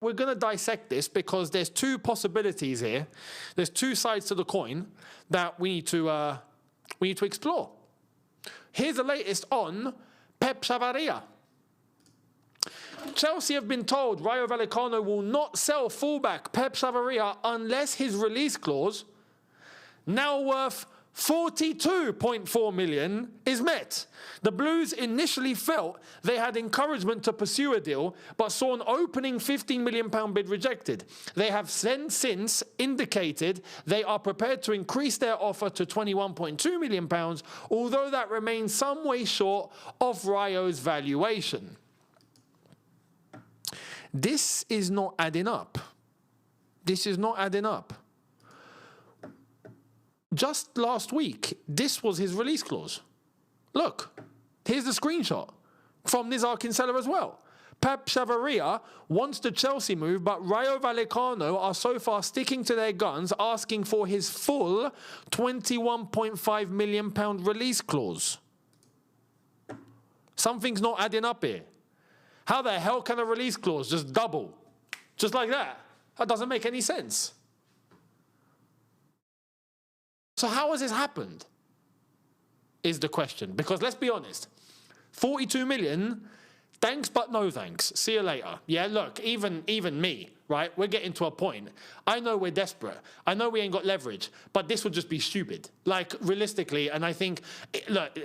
we're going to dissect this because there's two possibilities here. There's two sides to the coin that we need to explore. Here's the latest on Pep Chavarria. Chelsea have been told Rayo Vallecano will not sell fullback Pep Savaria unless his release clause, now worth 42.4 million, is met. The Blues initially felt they had encouragement to pursue a deal, but saw an opening £15 million bid rejected. They have since indicated they are prepared to increase their offer to £21.2 million, although that remains some way short of Rayo's valuation. This is not adding up. This is not adding up. Just last week, this was his release clause. Look, here's the screenshot from Nizar Kinsella as well. Pep Chavarria wants the Chelsea move, but Rayo Vallecano are so far sticking to their guns, asking for his full £21.5 million release clause. Something's not adding up here. How the hell can a release clause just double? Just like that? That doesn't make any sense. So how has this happened? Is the question. Because let's be honest, 42 million, thanks but no thanks. See you later. Yeah, look, even me, right? We're getting to a point. I know we're desperate. I know we ain't got leverage, but this would just be stupid. Like, realistically, and I think, look,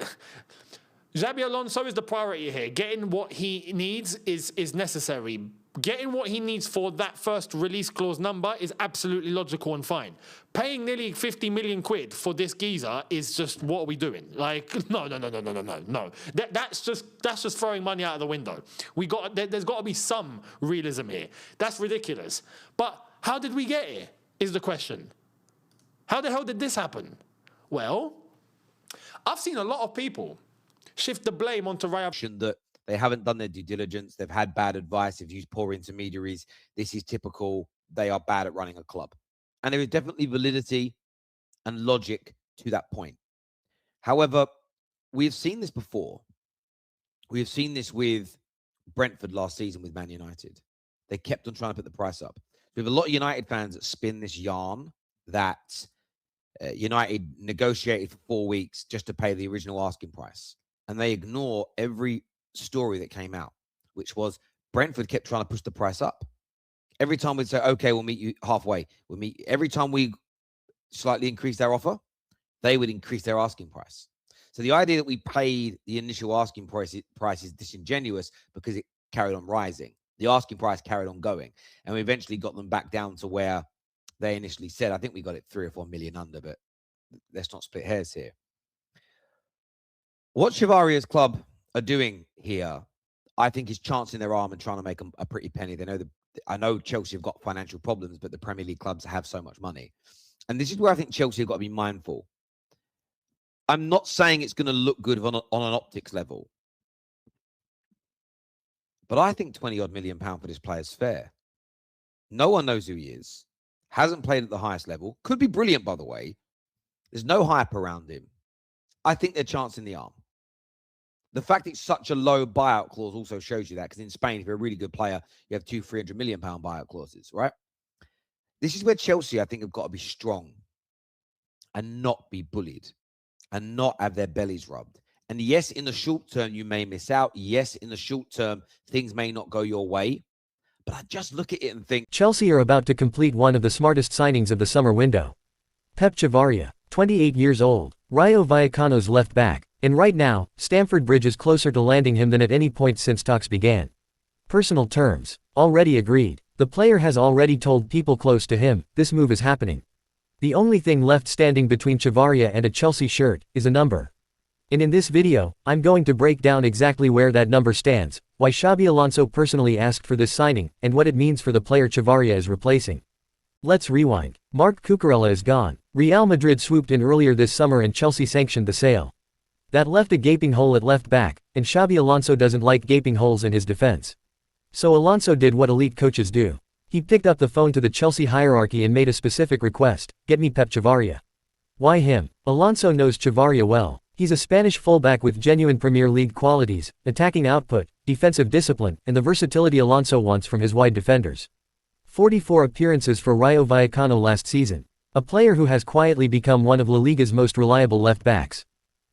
Xabi Alonso is the priority here. Getting what he needs is necessary. Getting what he needs for that first release clause number is absolutely logical and fine. Paying nearly 50 million quid for this geezer is just, what are we doing? Like, no. That's just throwing money out of the window. There's got to be some realism here. That's ridiculous. But how did we get here is the question. How the hell did this happen? Well, I've seen a lot of people shift the blame onto Rayo. That they haven't done their due diligence. They've had bad advice. They've used poor intermediaries. This is typical. They are bad at running a club. And there is definitely validity and logic to that point. However, we have seen this before. We have seen this with Brentford last season with Man United. They kept on trying to put the price up. We have a lot of United fans that spin this yarn that United negotiated for 4 weeks just to pay the original asking price. And they ignore every story that came out, which was Brentford kept trying to push the price up. Every time we'd say, okay, we'll meet you halfway. Every time we slightly increased our offer, they would increase their asking price. So the idea that we paid the initial asking price is disingenuous because it carried on rising. The asking price carried on going. And we eventually got them back down to where they initially said. I think we got it 3 or 4 million under, but let's not split hairs here. What Chavarria's club are doing here, I think, is chancing their arm and trying to make a pretty penny. I know Chelsea have got financial problems, but the Premier League clubs have so much money. And this is where I think Chelsea have got to be mindful. I'm not saying it's going to look good on an optics level, but I think 20-odd million pound for this player is fair. No one knows who he is. Hasn't played at the highest level. Could be brilliant, by the way. There's no hype around him. I think they're chancing the arm. The fact it's such a low buyout clause also shows you that, because in Spain, if you're a really good player, you have 200-300 million pound buyout clauses, right? This is where Chelsea, I think, have got to be strong and not be bullied and not have their bellies rubbed. And yes, in the short term, you may miss out. Yes, in the short term, things may not go your way. But I just look at it and think, Chelsea are about to complete one of the smartest signings of the summer window. Pep Chavarria, 28 years old, Rayo Vallecano's left back. And right now, Stamford Bridge is closer to landing him than at any point since talks began. Personal terms, already agreed. The player has already told people close to him, this move is happening. The only thing left standing between Chavarria and a Chelsea shirt is a number. And in this video, I'm going to break down exactly where that number stands, why Xabi Alonso personally asked for this signing, and what it means for the player Chavarria is replacing. Let's rewind. Marc Cucurella is gone. Real Madrid swooped in earlier this summer and Chelsea sanctioned the sale. That left a gaping hole at left back, and Xabi Alonso doesn't like gaping holes in his defense. So Alonso did what elite coaches do. He picked up the phone to the Chelsea hierarchy and made a specific request: get me Pep Chavarria. Why him? Alonso knows Chavarria well. He's a Spanish fullback with genuine Premier League qualities, attacking output, defensive discipline, and the versatility Alonso wants from his wide defenders. 44 appearances for Rayo Vallecano last season. A player who has quietly become one of La Liga's most reliable left-backs.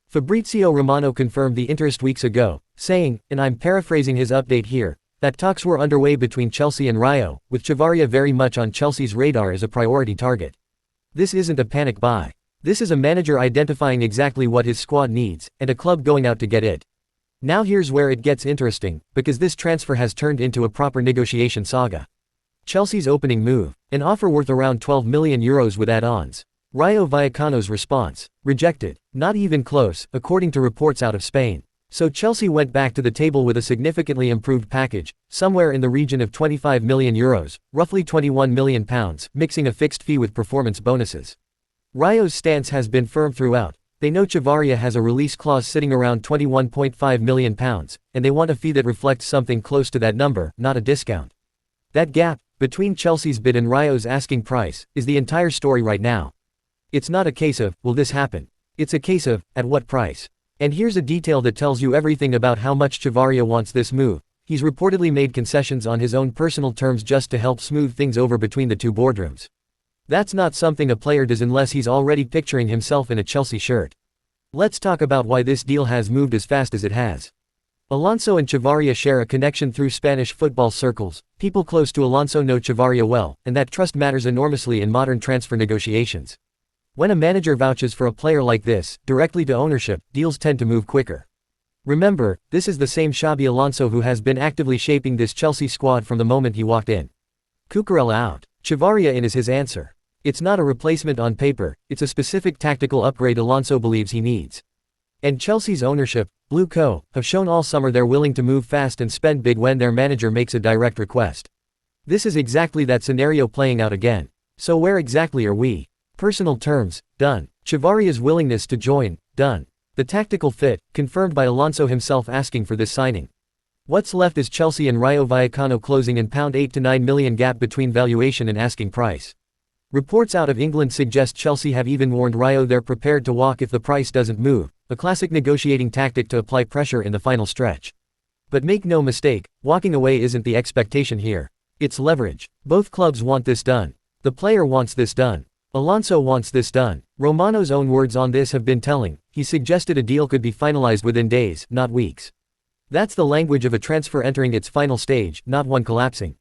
Fabrizio Romano confirmed the interest weeks ago, saying, and I'm paraphrasing his update here, that talks were underway between Chelsea and Rayo, with Chavarria very much on Chelsea's radar as a priority target. This isn't a panic buy. This is a manager identifying exactly what his squad needs, and a club going out to get it. Now here's where it gets interesting, because this transfer has turned into a proper negotiation saga. Chelsea's opening move, an offer worth around €12 million with add-ons. Rayo Vallecano's response, rejected, not even close, according to reports out of Spain. So Chelsea went back to the table with a significantly improved package, somewhere in the region of €25 million, roughly £21 million, mixing a fixed fee with performance bonuses. Rayo's stance has been firm throughout. They know Chavarria has a release clause sitting around £21.5 million, and they want a fee that reflects something close to that number, not a discount. That gap, between Chelsea's bid and Rayo's asking price, is the entire story right now. It's not a case of, will this happen? It's a case of, at what price? And here's a detail that tells you everything about how much Chavarria wants this move. He's reportedly made concessions on his own personal terms just to help smooth things over between the two boardrooms. That's not something a player does unless he's already picturing himself in a Chelsea shirt. Let's talk about why this deal has moved as fast as it has. Alonso and Chavarria share a connection through Spanish football circles. People close to Alonso know Chavarria well, and that trust matters enormously in modern transfer negotiations. When a manager vouches for a player like this, directly to ownership, deals tend to move quicker. Remember, this is the same Xabi Alonso who has been actively shaping this Chelsea squad from the moment he walked in. Cucurella out. Chavarria in is his answer. It's not a replacement on paper, it's a specific tactical upgrade Alonso believes he needs. And Chelsea's ownership, Blue Co., have shown all summer they're willing to move fast and spend big when their manager makes a direct request. This is exactly that scenario playing out again. So where exactly are we? Personal terms, done. Chavarria's willingness to join, done. The tactical fit, confirmed by Alonso himself asking for this signing. What's left is Chelsea and Rayo Vallecano closing in £8 to £9 million gap between valuation and asking price. Reports out of England suggest Chelsea have even warned Rayo they're prepared to walk if the price doesn't move, a classic negotiating tactic to apply pressure in the final stretch. But make no mistake, walking away isn't the expectation here. It's leverage. Both clubs want this done. The player wants this done. Alonso wants this done. Romano's own words on this have been telling. He suggested a deal could be finalized within days, not weeks. That's the language of a transfer entering its final stage, not one collapsing.